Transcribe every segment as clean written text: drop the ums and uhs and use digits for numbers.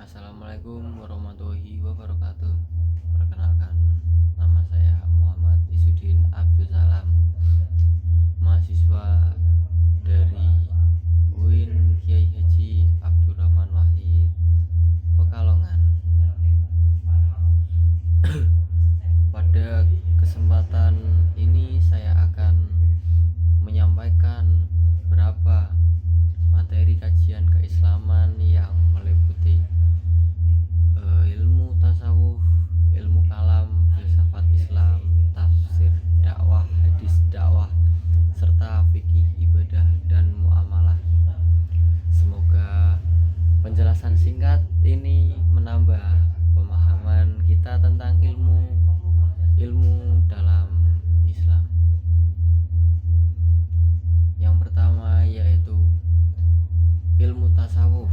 Assalamualaikum warahmatullahi wabarakatuh. Perkenalkan, nama saya Muhammad Isudin Abdul Salam, mahasiswa dari UIN Kiai Haji Abdurrahman Wahid, Pekalongan. Pada kesempatan ini saya akan menyampaikan beberapa materi kajian keislaman yang meliputi ilmu tasawuf, ilmu kalam, filsafat Islam, tafsir dakwah, hadis dakwah, serta fikih ibadah dan muamalah. Semoga penjelasan singkat ini menambah pemahaman kita tentang ilmu dalam Islam. Yang pertama yaitu ilmu tasawuf.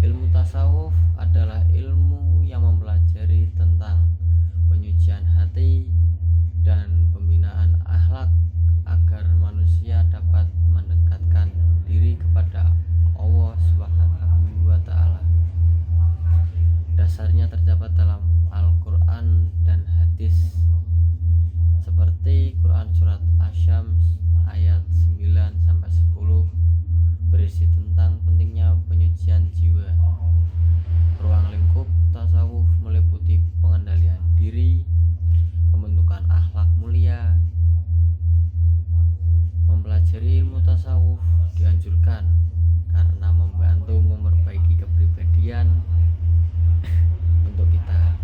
Ilmu tasawuf adalah ilmu yang mempelajari tentang penyucian hati dan pembinaan akhlak agar manusia dapat mendekatkan diri kepada Allah Subhanahu wa taala. Dasarnya terdapat dalam Al-Qur'an dan hadis seperti Quran surat Asy-Syams ayat 9 sampai 10 berisi tentang pentingnya penyucian jiwa. Ruang lingkup tasawuf meliputi pengendalian diri, pembentukan akhlak mulia. Mempelajari ilmu tasawuf dianjurkan karena membantu memperbaiki kepribadian untuk kita.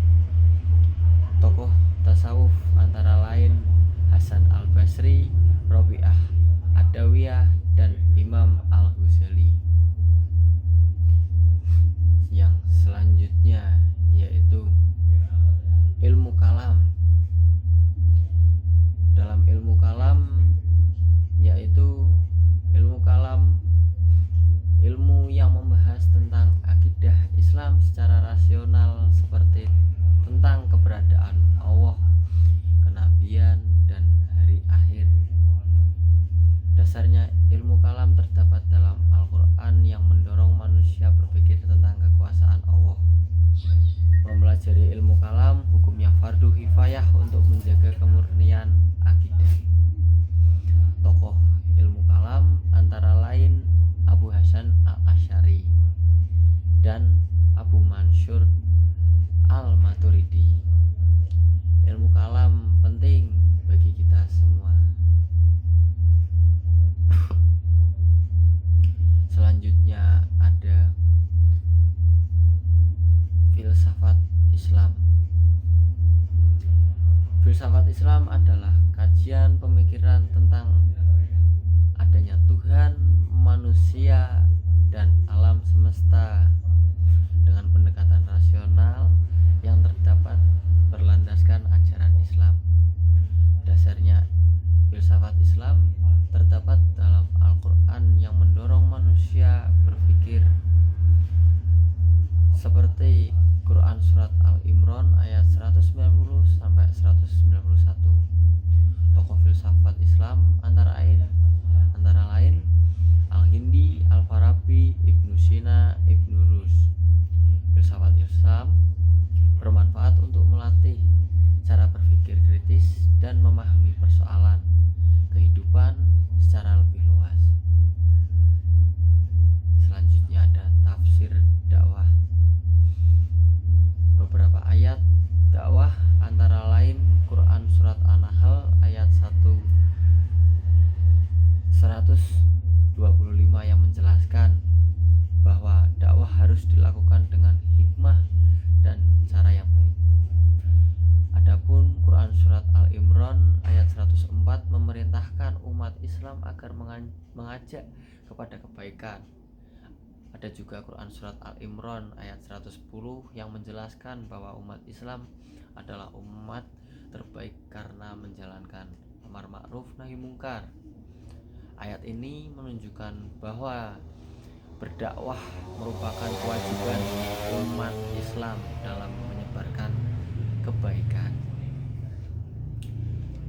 Tokoh tasawuf antara lain Hasan Al-Basri, Robi'ah Adawiyah, dan Imam Al-Ghazali. Yang selanjutnya yaitu ilmu kalam. Dalam ilmu kalam yaitu ilmu yang membahas tentang akidah Islam secara rasional seperti tentang keberadaan Allah, kenabian, dan hari akhir. Dasarnya ilmu kalam terdapat dalam Al-Quran yang mendorong manusia berpikir tentang kekuasaan Allah. Mempelajari ilmu kalam hukumnya fardu kifayah untuk menjaga kemurnian akidah. Tokoh ilmu kalam antara lain Abu Hasan Al-Asy'ari dan Abu Mansur Al-Maturidi. Ilmu kalam penting bagi kita semua. Selanjutnya ada filsafat Islam. Filsafat Islam adalah kajian pemikiran tentang adanya Tuhan, manusia, dan alam semesta dengan pendekatan rasional yang terdapat berlandaskan ajaran Islam. Dasarnya filsafat Islam terdapat dalam Al-Quran yang mendorong manusia berpikir seperti Quran surat Al-Imran ayat 190 sampai 191. Tokoh filsafat Islam antara lain Al-Hindi, Al-Farabi, Ibnu Sina, Ibnu Rus. Filsafat Islam bermanfaat untuk melatih cara berpikir kritis dan memahami persoalan kehidupan secara lebih luas. Selanjutnya ada tafsir dakwah. Beberapa ayat dakwah antara lain Quran surat An-Nahl ayat 125 yang menjelaskan bahwa dakwah harus dilakukan dengan hikmah dan cara yang baik. Adapun Quran surat Al-Imran ayat 104 memerintahkan umat Islam agar mengajak kepada kebaikan. Ada juga Quran surat Al-Imran ayat 110 yang menjelaskan bahwa umat Islam adalah umat terbaik karena menjalankan amar ma'ruf nahi mungkar. Ayat ini menunjukkan bahwa berdakwah merupakan kewajiban umat Islam dalam menyebarkan kebaikan.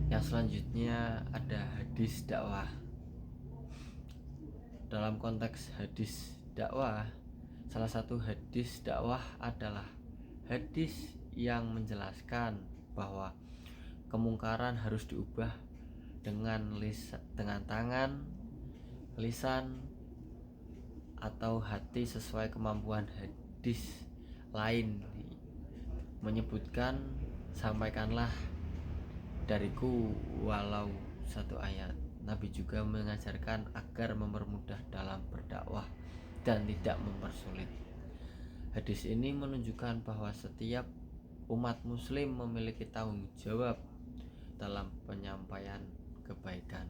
Yang selanjutnya ada hadis dakwah. Dalam konteks hadis dakwah Salah satu hadis dakwah adalah hadis yang menjelaskan bahwa kemungkaran harus diubah dengan tangan, lisan, atau hati sesuai kemampuan. Hadis lain menyebutkan, sampaikanlah dariku walau satu ayat. Nabi juga mengajarkan agar mempermudah dalam berdakwah dan tidak mempersulit. Hadis ini menunjukkan bahwa setiap umat muslim memiliki tanggung jawab dalam penyampaian kebaikan.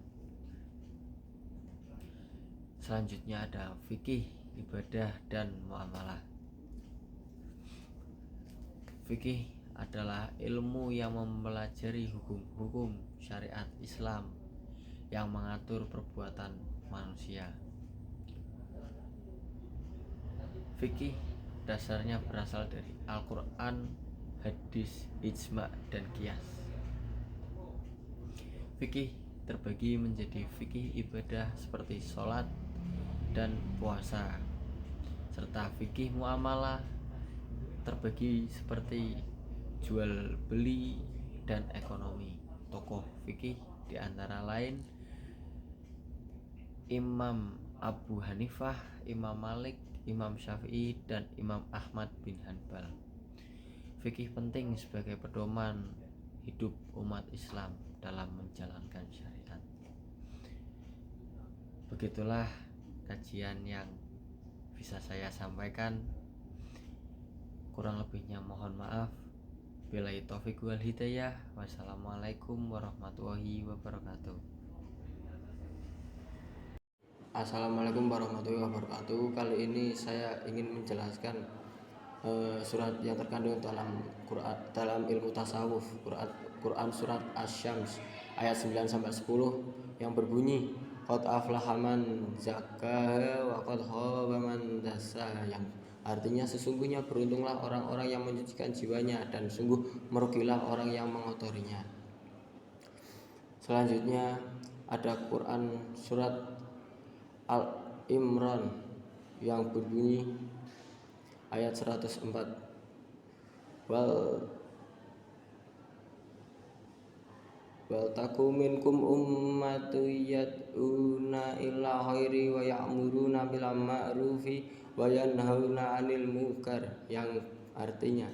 Selanjutnya ada fikih, ibadah, dan muamalah. Fikih adalah ilmu yang mempelajari hukum-hukum syariat Islam yang mengatur perbuatan manusia. Fikih dasarnya berasal dari Al-Quran, hadis, ijma, dan qiyas. Fikih terbagi menjadi fikih ibadah seperti sholat dan puasa, serta fikih muamalah terbagi seperti jual beli dan ekonomi. Tokoh fikih di antara lain Imam Abu Hanifah, Imam Malik, Imam Syafi'i, dan Imam Ahmad bin Hanbal. Fikih penting sebagai pedoman hidup umat Islam dalam menjalankan syariat. Begitulah kajian yang bisa saya sampaikan. Kurang lebihnya mohon maaf. Billahi taufiq wal hidayah. Wassalamualaikum warahmatullahi wabarakatuh. Assalamualaikum warahmatullahi wabarakatuh. Kali ini saya ingin menjelaskan surat yang terkandung dalam Quran, dalam ilmu tasawuf. Quran surat Asy-Syams ayat 9-10 yang berbunyi, qad aflaha man zakkaha wa qad khaba man dassaha, yang artinya sesungguhnya beruntunglah orang-orang yang mensucikan jiwanya dan sungguh merugilah orang yang mengotorinya. Selanjutnya ada Quran surat Al-Imran yang berbunyi ayat 104, wal takum minkum ummatu yad'una ila khairi wa ya'muruna bil ma'rufi wa yanhauna 'anil munkar, yang artinya,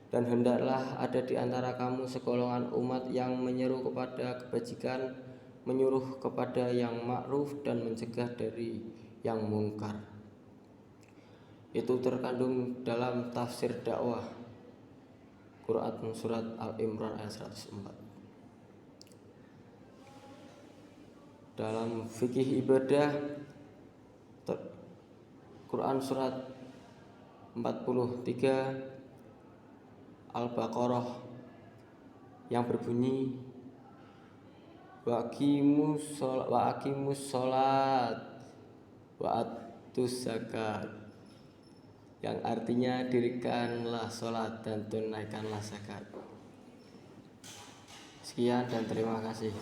dan hendaklah ada di antara kamu segolongan umat yang menyeru kepada kebajikan, menyuruh kepada yang ma'ruf, dan mencegah dari yang mungkar. Itu terkandung dalam tafsir dakwah Quran surat Al-Imran ayat 104. Dalam fikih ibadah Quran surat 43 Al-Baqarah yang berbunyi, wa aqimus sholat wa atuz zakat, yang artinya dirikanlah sholat dan tunaikanlah zakat. Sekian dan terima kasih.